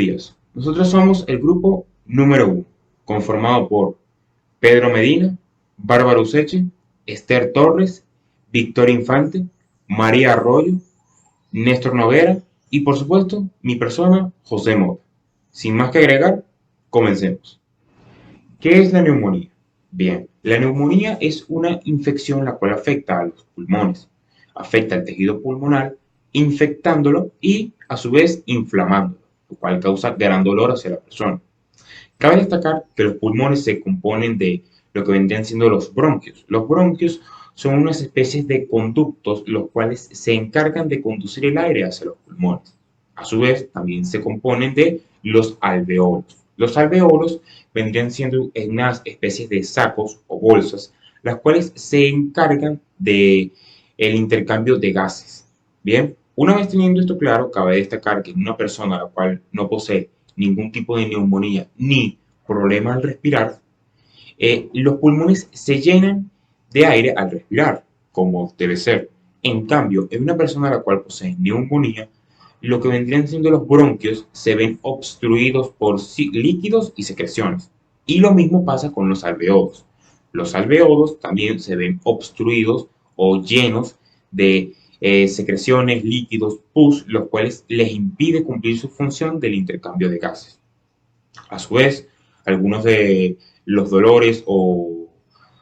días. Nosotros somos el grupo número 1, conformado por Pedro Medina, Bárbara Useche, Esther Torres, Victoria Infante, María Arroyo, Néstor Noguera y, por supuesto, mi persona, José Mota. Sin más que agregar, comencemos. ¿Qué es la neumonía? Bien, la neumonía es una infección la cual afecta a los pulmones, afecta al tejido pulmonar, infectándolo y a su vez inflamándolo, lo cual causa gran dolor hacia la persona. Cabe destacar que los pulmones se componen de lo que vendrían siendo los bronquios. Los bronquios son unas especies de conductos los cuales se encargan de conducir el aire hacia los pulmones. A su vez, también se componen de los alveolos. Los alveolos vendrían siendo unas especies de sacos o bolsas, las cuales se encargan de el intercambio de gases. Bien, una vez teniendo esto claro, cabe destacar que una persona la cual no posee ningún tipo de neumonía ni problema al respirar, los pulmones se llenan de aire al respirar, como debe ser. En cambio, en una persona a la cual posee neumonía, lo que vendrían siendo los bronquios se ven obstruidos por líquidos y secreciones. Y lo mismo pasa con los alveolos. Los alveolos también se ven obstruidos o llenos de secreciones, líquidos, pus, los cuales les impide cumplir su función del intercambio de gases. A su vez, algunos de los dolores o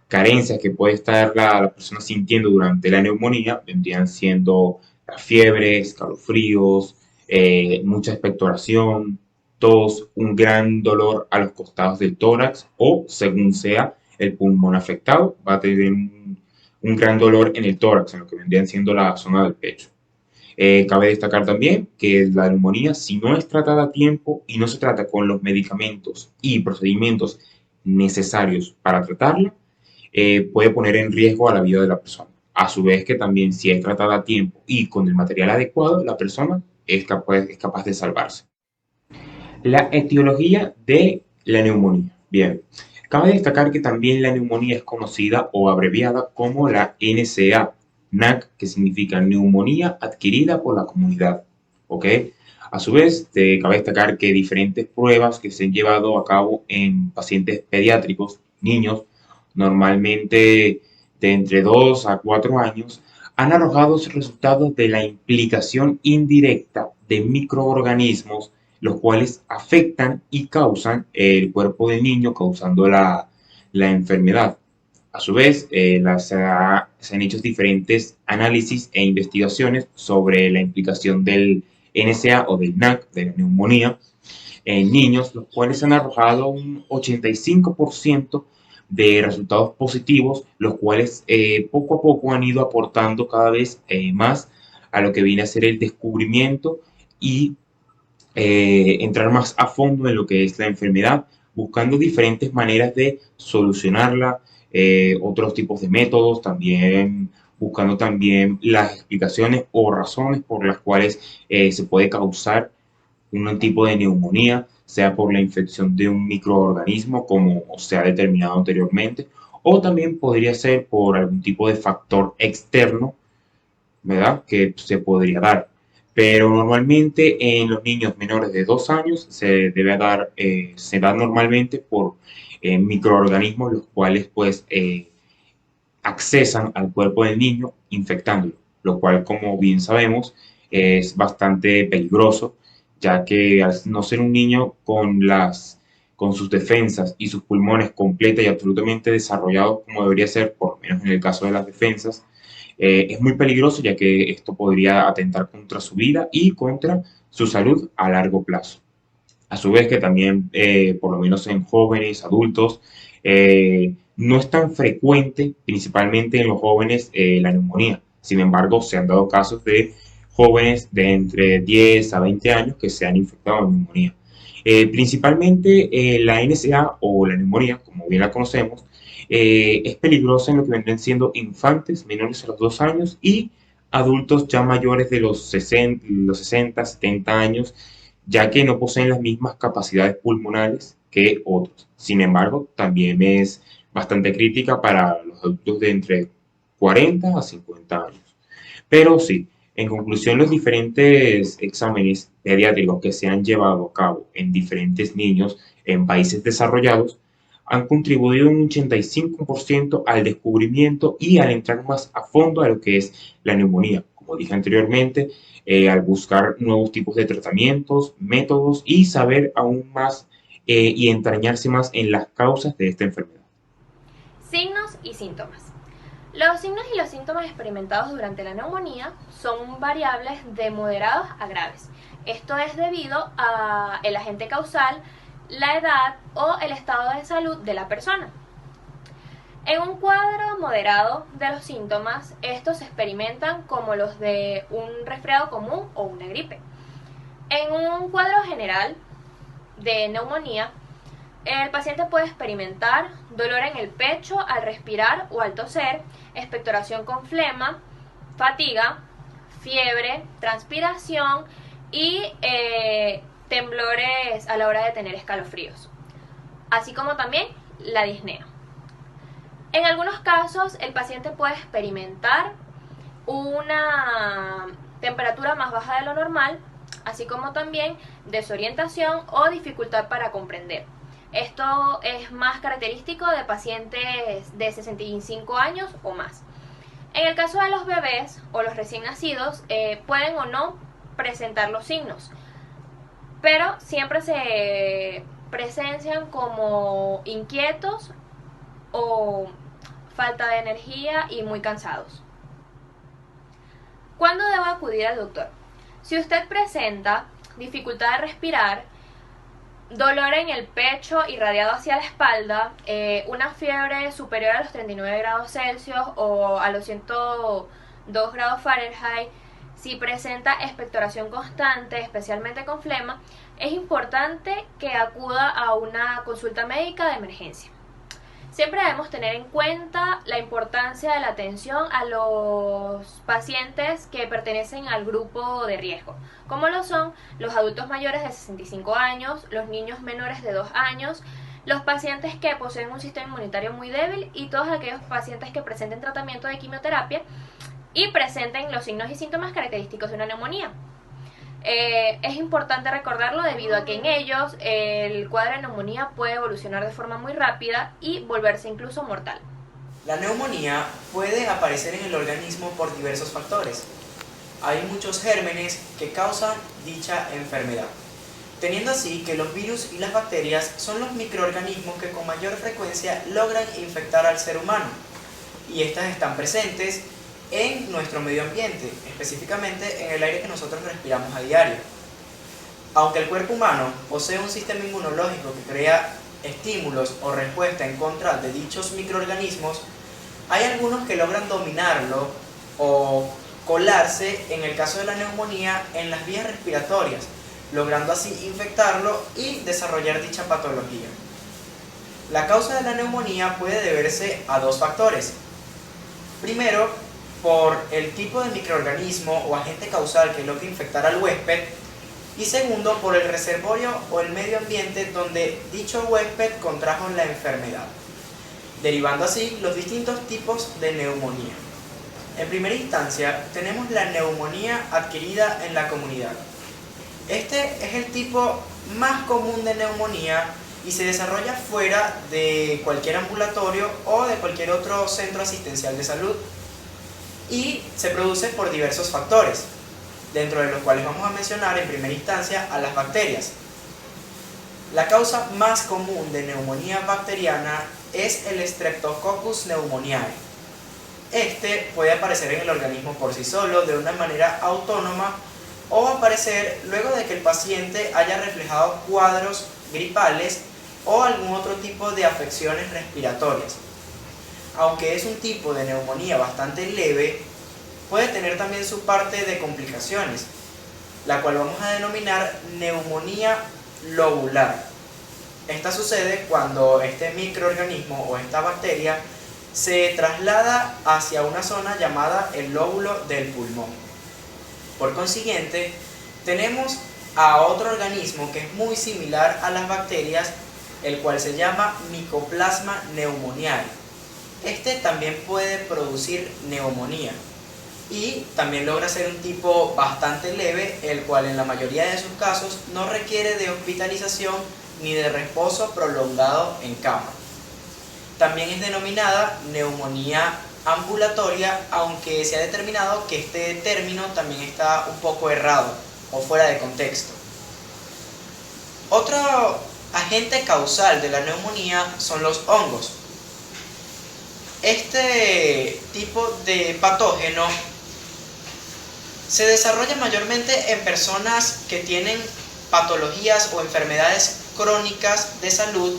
carencias que puede estar la persona sintiendo durante la neumonía vendrían siendo la fiebre, escalofríos, mucha expectoración, tos, un gran dolor a los costados del tórax o, según sea el pulmón afectado, va a tener un gran dolor en el tórax, en lo que vendrían siendo la zona del pecho. Cabe destacar también que la neumonía, si no es tratada a tiempo y no se trata con los medicamentos y procedimientos necesarios para tratarla, puede poner en riesgo a la vida de la persona. A su vez que también si es tratada a tiempo y con el material adecuado, la persona es capaz de salvarse. La etiología de la neumonía. Bien, cabe destacar que también la neumonía es conocida o abreviada como la NCA, NAC, que significa neumonía adquirida por la comunidad. ¿Ok? A su vez, cabe destacar que diferentes pruebas que se han llevado a cabo en pacientes pediátricos, niños, normalmente de entre 2 a 4 años, han arrojado resultados de la implicación indirecta de microorganismos los cuales afectan y causan el cuerpo del niño, causando la enfermedad. A su vez, se han hecho diferentes análisis e investigaciones sobre la implicación del NSA o del NAC, de la neumonía, en niños, los cuales han arrojado un 85% de resultados positivos, los cuales poco a poco han ido aportando cada vez más a lo que viene a ser el descubrimiento y entrar más a fondo en lo que es la enfermedad, buscando diferentes maneras de solucionarla, otros tipos de métodos, también buscando también las explicaciones o razones por las cuales se puede causar un tipo de neumonía, sea por la infección de un microorganismo, como se ha determinado anteriormente, o también podría ser por algún tipo de factor externo, ¿verdad? Que se podría dar. Pero normalmente en los niños menores de 2 años se da normalmente por microorganismos los cuales pues accesan al cuerpo del niño infectándolo, lo cual como bien sabemos es bastante peligroso, ya que al no ser un niño con sus defensas y sus pulmones completos y absolutamente desarrollados como debería ser, por lo menos en el caso de las defensas, es muy peligroso ya que esto podría atentar contra su vida y contra su salud a largo plazo. A su vez que también, por lo menos en jóvenes, adultos, no es tan frecuente, principalmente en los jóvenes, la neumonía. Sin embargo, se han dado casos de jóvenes de entre 10 a 20 años que se han infectado de neumonía. Principalmente la NSA o la neumonía, como bien la conocemos, es peligrosa en lo que vendrían siendo infantes menores a los 2 años y adultos ya mayores de los 60 70 años, ya que no poseen las mismas capacidades pulmonares que otros. Sin embargo, también es bastante crítica para los adultos de entre 40 a 50 años. Pero sí, En conclusión, los diferentes exámenes pediátricos que se han llevado a cabo en diferentes niños en países desarrollados han contribuido un 85% al descubrimiento y al entrar más a fondo a lo que es la neumonía. Como dije anteriormente, al buscar nuevos tipos de tratamientos, métodos y saber aún más y entrañarse más en las causas de esta enfermedad. Signos y síntomas. Los signos y los síntomas experimentados durante la neumonía son variables de moderados a graves. Esto es debido al agente causal, la edad o el estado de salud de la persona. En un cuadro moderado de los síntomas, estos se experimentan como los de un resfriado común o una gripe. En un cuadro general de neumonía, el paciente puede experimentar dolor en el pecho al respirar o al toser, expectoración con flema, fatiga, fiebre, transpiración y temblores a la hora de tener escalofríos, así como también la disnea. En algunos casos, el paciente puede experimentar una temperatura más baja de lo normal, así como también desorientación o dificultad para comprender. Esto es más característico de pacientes de 65 años o más. En el caso de los bebés o los recién nacidos, pueden o no presentar los signos, pero siempre se presencian como inquietos o falta de energía y muy cansados. ¿Cuándo debo acudir al doctor? Si usted presenta dificultad de respirar, dolor en el pecho irradiado hacia la espalda, una fiebre superior a los 39 grados Celsius o a los 102 grados Fahrenheit, si presenta expectoración constante, especialmente con flema, es importante que acuda a una consulta médica de emergencia. Siempre debemos tener en cuenta la importancia de la atención a los pacientes que pertenecen al grupo de riesgo, como lo son los adultos mayores de 65 años, los niños menores de 2 años, los pacientes que poseen un sistema inmunitario muy débil y todos aquellos pacientes que presenten tratamiento de quimioterapia y presenten los signos y síntomas característicos de una neumonía. Es importante recordarlo debido a que en ellos el cuadro de neumonía puede evolucionar de forma muy rápida y volverse incluso mortal. La neumonía puede aparecer en el organismo por diversos factores. Hay muchos gérmenes que causan dicha enfermedad, teniendo así que los virus y las bacterias son los microorganismos que con mayor frecuencia logran infectar al ser humano, y estas están presentes en nuestro medio ambiente, específicamente en el aire que nosotros respiramos a diario. Aunque el cuerpo humano posee un sistema inmunológico que crea estímulos o respuesta en contra de dichos microorganismos, hay algunos que logran dominarlo o colarse, en el caso de la neumonía, en las vías respiratorias, logrando así infectarlo y desarrollar dicha patología. La causa de la neumonía puede deberse a dos factores. Primero, por el tipo de microorganismo o agente causal que logra infectar al huésped, y segundo, por el reservorio o el medio ambiente donde dicho huésped contrajo la enfermedad, derivando así los distintos tipos de neumonía. En primera instancia, tenemos la neumonía adquirida en la comunidad. Este es el tipo más común de neumonía y se desarrolla fuera de cualquier ambulatorio o de cualquier otro centro asistencial de salud, y se produce por diversos factores, dentro de los cuales vamos a mencionar en primera instancia a las bacterias. La causa más común de neumonía bacteriana es el Streptococcus pneumoniae. Este puede aparecer en el organismo por sí solo de una manera autónoma o aparecer luego de que el paciente haya reflejado cuadros gripales o algún otro tipo de afecciones respiratorias. Aunque es un tipo de neumonía bastante leve, puede tener también su parte de complicaciones, la cual vamos a denominar neumonía lobular. Esta sucede cuando este microorganismo o esta bacteria se traslada hacia una zona llamada el lóbulo del pulmón. Por consiguiente, tenemos a otro organismo que es muy similar a las bacterias, el cual se llama Mycoplasma pneumoniae. Este también puede producir neumonía. y también logra ser un tipo bastante leve, el cual en la mayoría de sus casos no requiere de hospitalización ni de reposo prolongado en cama. También es denominada neumonía ambulatoria, aunque se ha determinado que este término también está un poco errado o fuera de contexto. Otro agente causal de la neumonía son los hongos. Este tipo de patógeno se desarrolla mayormente en personas que tienen patologías o enfermedades crónicas de salud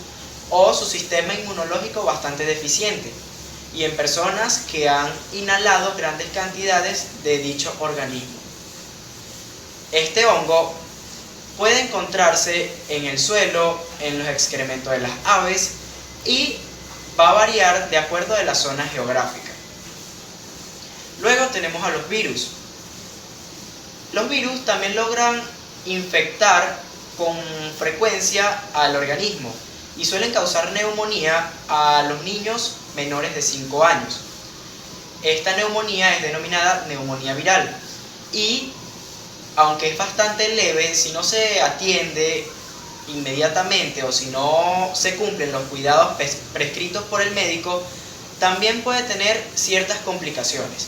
o su sistema inmunológico bastante deficiente, y en personas que han inhalado grandes cantidades de dicho organismo. Este hongo puede encontrarse en el suelo, en los excrementos de las aves, y va a variar de acuerdo a la zona geográfica. Luego tenemos a los virus. Los virus también logran infectar con frecuencia al organismo y suelen causar neumonía a los niños menores de 5 años. Esta neumonía es denominada neumonía viral y, aunque es bastante leve, si no se atiende inmediatamente o si no se cumplen los cuidados prescritos por el médico, también puede tener ciertas complicaciones.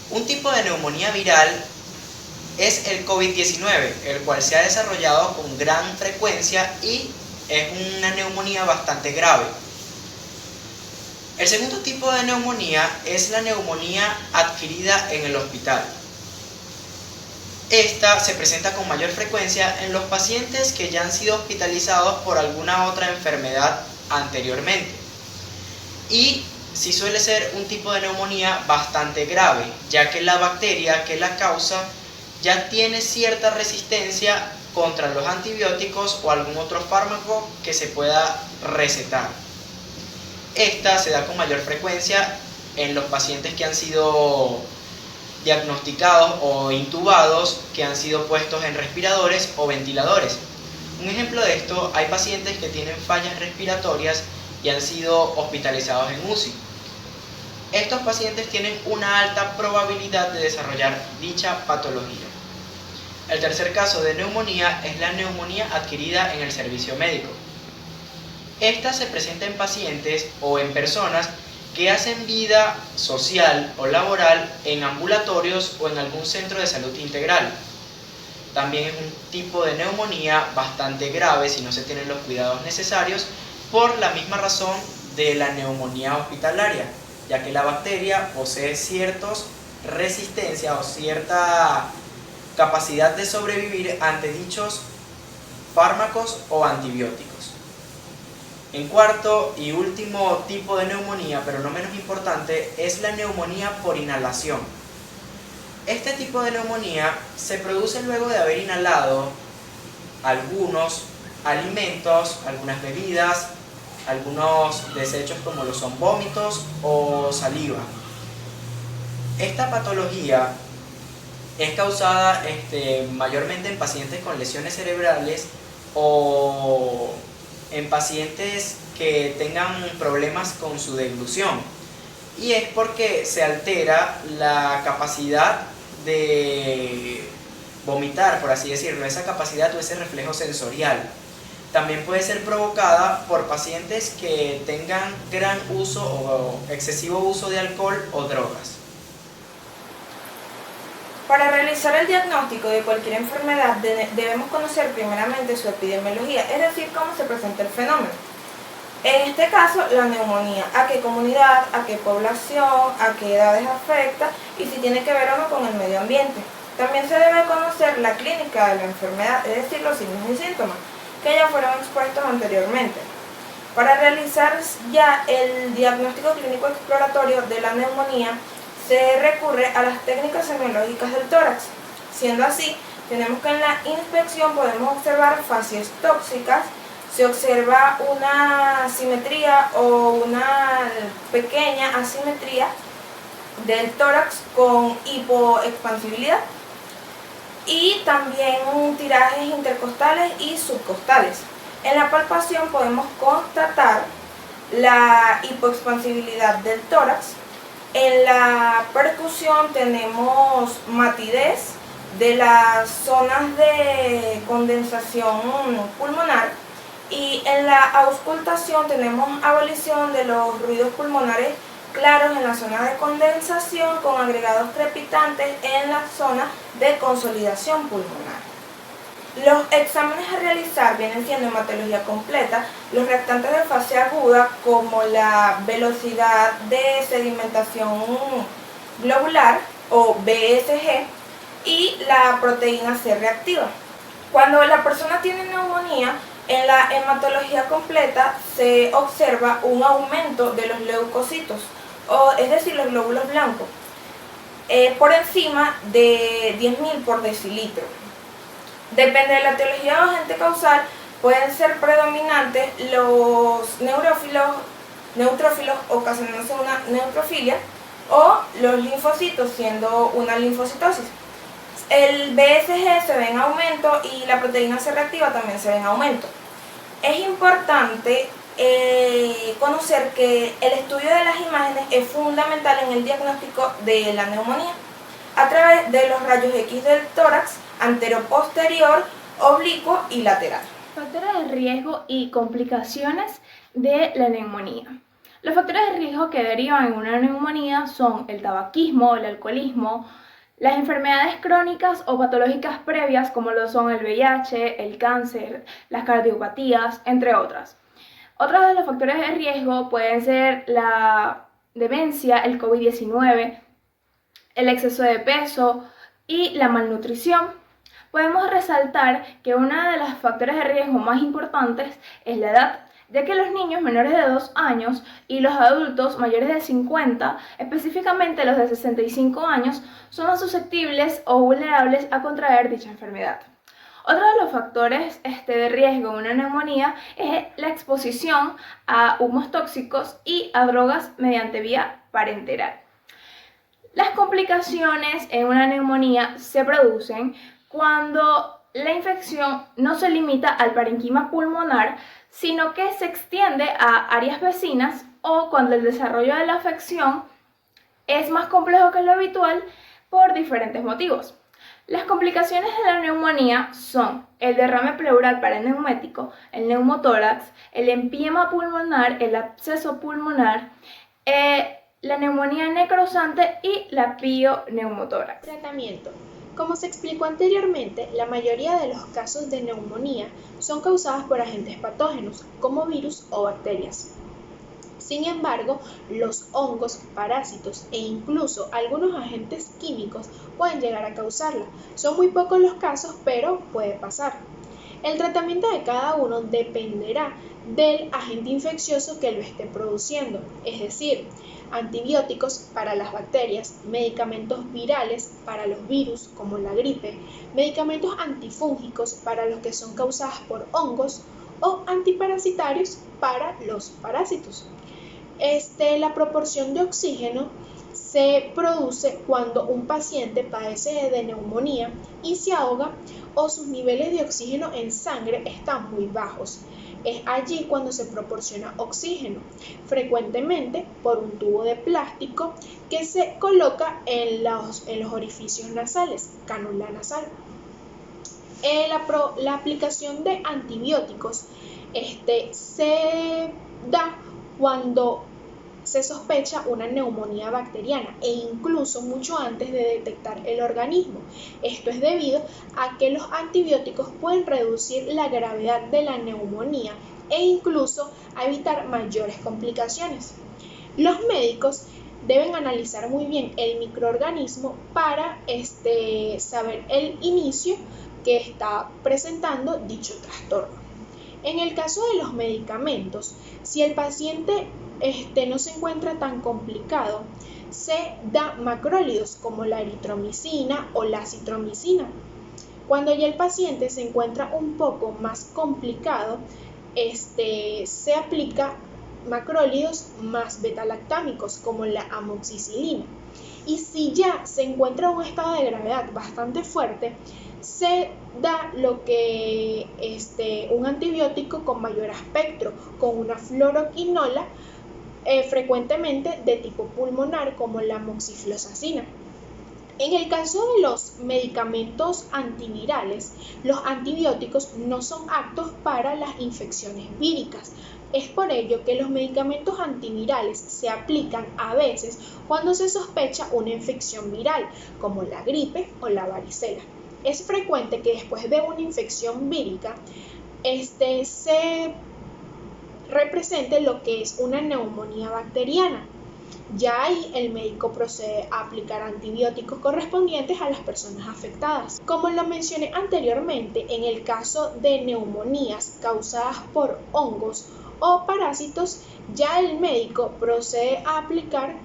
Un tipo de neumonía viral es el COVID-19, el cual se ha desarrollado con gran frecuencia y es una neumonía bastante grave. El segundo tipo de neumonía es la neumonía adquirida en el hospital. Esta se presenta con mayor frecuencia en los pacientes que ya han sido hospitalizados por alguna otra enfermedad anteriormente. Y sí suele ser un tipo de neumonía bastante grave, ya que la bacteria que la causa ya tiene cierta resistencia contra los antibióticos o algún otro fármaco que se pueda recetar. Esta se da con mayor frecuencia en los pacientes que han sido diagnosticados o intubados, que han sido puestos en respiradores o ventiladores. Un ejemplo de esto, hay pacientes que tienen fallas respiratorias y han sido hospitalizados en UCI. Estos pacientes tienen una alta probabilidad de desarrollar dicha patología. El tercer caso de neumonía es la neumonía adquirida en el servicio médico. Esta se presenta en pacientes o en personas que hacen vida social o laboral en ambulatorios o en algún centro de salud integral. También es un tipo de neumonía bastante grave si no se tienen los cuidados necesarios, por la misma razón de la neumonía hospitalaria, ya que la bacteria posee ciertas resistencias o cierta capacidad de sobrevivir ante dichos fármacos o antibióticos. En cuarto y último tipo de neumonía, pero no menos importante, es la neumonía por inhalación. Este tipo de neumonía se produce luego de haber inhalado algunos alimentos, algunas bebidas, algunos desechos como lo son vómitos o saliva. Esta patología es causada mayormente en pacientes con lesiones cerebrales o en pacientes que tengan problemas con su deglución, y es porque se altera la capacidad de vomitar, por así decirlo, esa capacidad o ese reflejo sensorial. También puede ser provocada por pacientes que tengan gran uso o excesivo uso de alcohol o drogas. Para realizar el diagnóstico de cualquier enfermedad debemos conocer primeramente su epidemiología, es decir, cómo se presenta el fenómeno. En este caso, la neumonía, a qué comunidad, a qué población, a qué edades afecta y si tiene que ver o no con el medio ambiente. También se debe conocer la clínica de la enfermedad, es decir, los signos y síntomas, que ya fueron expuestos anteriormente. Para realizar ya el diagnóstico clínico exploratorio de la neumonía, se recurre a las técnicas semiológicas del tórax. Siendo así, tenemos que en la inspección podemos observar facies tóxicas, se observa una simetría o una pequeña asimetría del tórax con hipoexpansibilidad y también tirajes intercostales y subcostales. En la palpación podemos constatar la hipoexpansibilidad del tórax En la percusión tenemos matidez de las zonas de condensación pulmonar, y en la auscultación tenemos abolición de los ruidos pulmonares claros en la zona de condensación con agregados crepitantes en la zona de consolidación pulmonar. Los exámenes a realizar vienen siendo hematología completa, los reactantes de fase aguda como la velocidad de sedimentación globular o BSG y la proteína C reactiva. Cuando la persona tiene neumonía, en la hematología completa se observa un aumento de los leucocitos, es decir, los glóbulos blancos, por encima de 10.000 por decilitro. Depende de la etiología o agente causal, pueden ser predominantes los neutrófilos ocasionándose una neutrofilia, o los linfocitos siendo una linfocitosis. El BSG se ve en aumento y la proteína C reactiva también se ve en aumento. Es importante conocer que el estudio de las imágenes es fundamental en el diagnóstico de la neumonía a través de los rayos X del tórax, anteroposterior, oblicuo y lateral. Factores de riesgo y complicaciones de la neumonía. Los factores de riesgo que derivan en una neumonía son el tabaquismo, el alcoholismo, las enfermedades crónicas o patológicas previas como lo son el VIH, el cáncer, las cardiopatías, entre otras. Otros de los factores de riesgo pueden ser la demencia, el COVID-19, el exceso de peso y la malnutrición. Podemos resaltar que uno de los factores de riesgo más importantes es la edad, ya que los niños menores de 2 años y los adultos mayores de 50, específicamente los de 65 años, son más susceptibles o vulnerables a contraer dicha enfermedad. Otro de los factores de riesgo en una neumonía es la exposición a humos tóxicos y a drogas mediante vía parenteral. Las complicaciones en una neumonía se producen cuando la infección no se limita al parenquima pulmonar, sino que se extiende a áreas vecinas, o cuando el desarrollo de la afección es más complejo que lo habitual por diferentes motivos. Las complicaciones de la neumonía son el derrame pleural paraneumético, el neumotórax, el empiema pulmonar, el absceso pulmonar, la neumonía necrosante y la pioneumotórax. Tratamiento. Como se explicó anteriormente, la mayoría de los casos de neumonía son causados por agentes patógenos, como virus o bacterias. Sin embargo, los hongos, parásitos e incluso algunos agentes químicos pueden llegar a causarla. Son muy pocos los casos, pero puede pasar. El tratamiento de cada uno dependerá del agente infeccioso que lo esté produciendo, es decir, antibióticos para las bacterias, medicamentos virales para los virus como la gripe, medicamentos antifúngicos para los que son causados por hongos o antiparasitarios para los parásitos. La proporción de oxígeno se produce cuando un paciente padece de neumonía y se ahoga o sus niveles de oxígeno en sangre están muy bajos. Es allí cuando se proporciona oxígeno, frecuentemente por un tubo de plástico que se coloca en los orificios nasales, cánula nasal. La aplicación de antibióticos se da cuando se sospecha una neumonía bacteriana e incluso mucho antes de detectar el organismo. Esto es debido a que los antibióticos pueden reducir la gravedad de la neumonía e incluso a evitar mayores complicaciones. Los médicos deben analizar muy bien el microorganismo para saber el inicio que está presentando dicho trastorno. En el caso de los medicamentos, si el paciente no se encuentra tan complicado, se da macrólidos como la eritromicina o la acitromicina. Cuando ya el paciente se encuentra un poco más complicado, se aplica macrólidos más betalactámicos como la amoxicilina. Y si ya se encuentra en un estado de gravedad bastante fuerte, se da lo que un antibiótico con mayor espectro, con una fluoroquinola frecuentemente de tipo pulmonar como la moxifloxacina. En el caso de los medicamentos antivirales, los antibióticos no son aptos para las infecciones víricas. Es por ello que los medicamentos antivirales se aplican a veces cuando se sospecha una infección viral, como la gripe o la varicela. Es frecuente que después de una infección vírica, se represente lo que es una neumonía bacteriana. Ya ahí el médico procede a aplicar antibióticos correspondientes a las personas afectadas. Como lo mencioné anteriormente, en el caso de neumonías causadas por hongos o parásitos, ya el médico procede a aplicar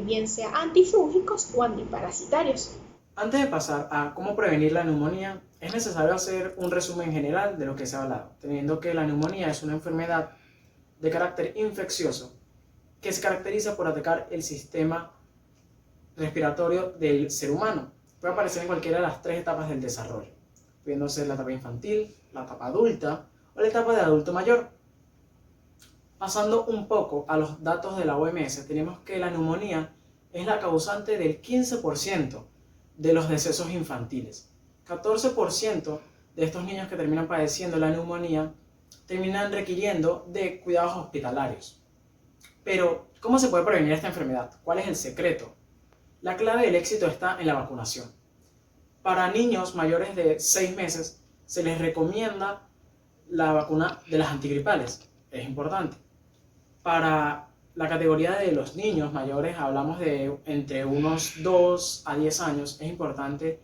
bien sea antifúngicos o antiparasitarios. Antes de pasar a cómo prevenir la neumonía, es necesario hacer un resumen general de lo que se ha hablado, teniendo que la neumonía es una enfermedad de carácter infeccioso que se caracteriza por atacar el sistema respiratorio del ser humano. Puede aparecer en cualquiera de las 3 etapas del desarrollo, pudiendo ser la etapa infantil, la etapa adulta o la etapa de adulto mayor. Pasando un poco a los datos de la OMS, tenemos que la neumonía es la causante del 15% de los decesos infantiles. 14% de estos niños que terminan padeciendo la neumonía terminan requiriendo de cuidados hospitalarios. Pero, ¿cómo se puede prevenir esta enfermedad? ¿Cuál es el secreto? La clave del éxito está en la vacunación. Para niños mayores de 6 meses se les recomienda la vacuna de las antigripales. Es importante. Para la categoría de los niños mayores, hablamos de entre unos 2 a 10 años, es importante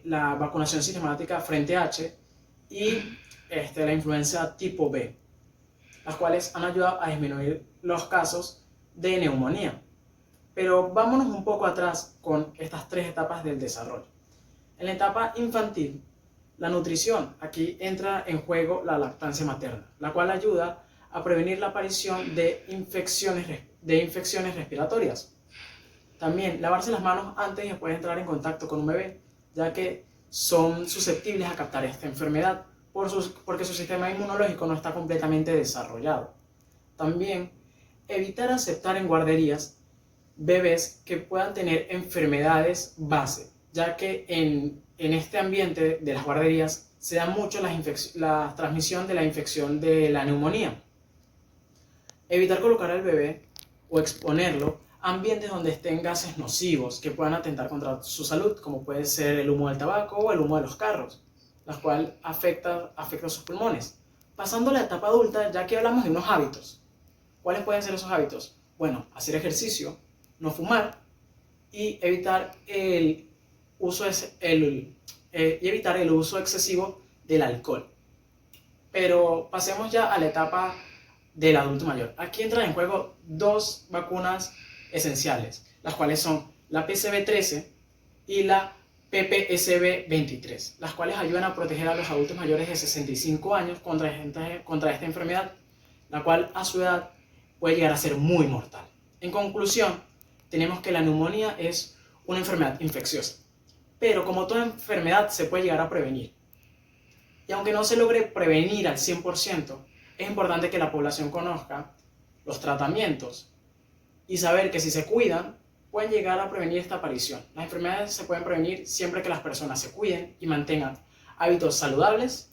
la vacunación sistemática frente H y la influenza tipo B, las cuales han ayudado a disminuir los casos de neumonía. Pero vámonos un poco atrás con estas 3 etapas del desarrollo. En la etapa infantil, la nutrición, aquí entra en juego la lactancia materna, la cual ayuda a prevenir la aparición de infecciones respiratorias. También lavarse las manos antes y después de entrar en contacto con un bebé, ya que son susceptibles a captar esta enfermedad porque su sistema inmunológico no está completamente desarrollado. También evitar aceptar en guarderías bebés que puedan tener enfermedades base, ya que en este ambiente de las guarderías se da mucho la transmisión de la infección de la neumonía. Evitar colocar al bebé o exponerlo a ambientes donde estén gases nocivos que puedan atentar contra su salud, como puede ser el humo del tabaco o el humo de los carros, la cual afecta sus pulmones. Pasando a la etapa adulta, ya que hablamos de unos hábitos. ¿Cuáles pueden ser esos hábitos? Bueno, hacer ejercicio, no fumar y evitar el uso excesivo del alcohol. Pero pasemos ya a la etapa del adulto mayor. Aquí entran en juego 2 vacunas esenciales, las cuales son la PCV13 y la PPSV23, las cuales ayudan a proteger a los adultos mayores de 65 años contra esta enfermedad, la cual a su edad puede llegar a ser muy mortal. En conclusión, tenemos que la neumonía es una enfermedad infecciosa, pero como toda enfermedad se puede llegar a prevenir. Y aunque no se logre prevenir al 100%, es importante que la población conozca los tratamientos y saber que si se cuidan, pueden llegar a prevenir esta aparición. Las enfermedades se pueden prevenir siempre que las personas se cuiden y mantengan hábitos saludables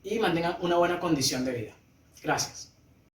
y mantengan una buena condición de vida. Gracias.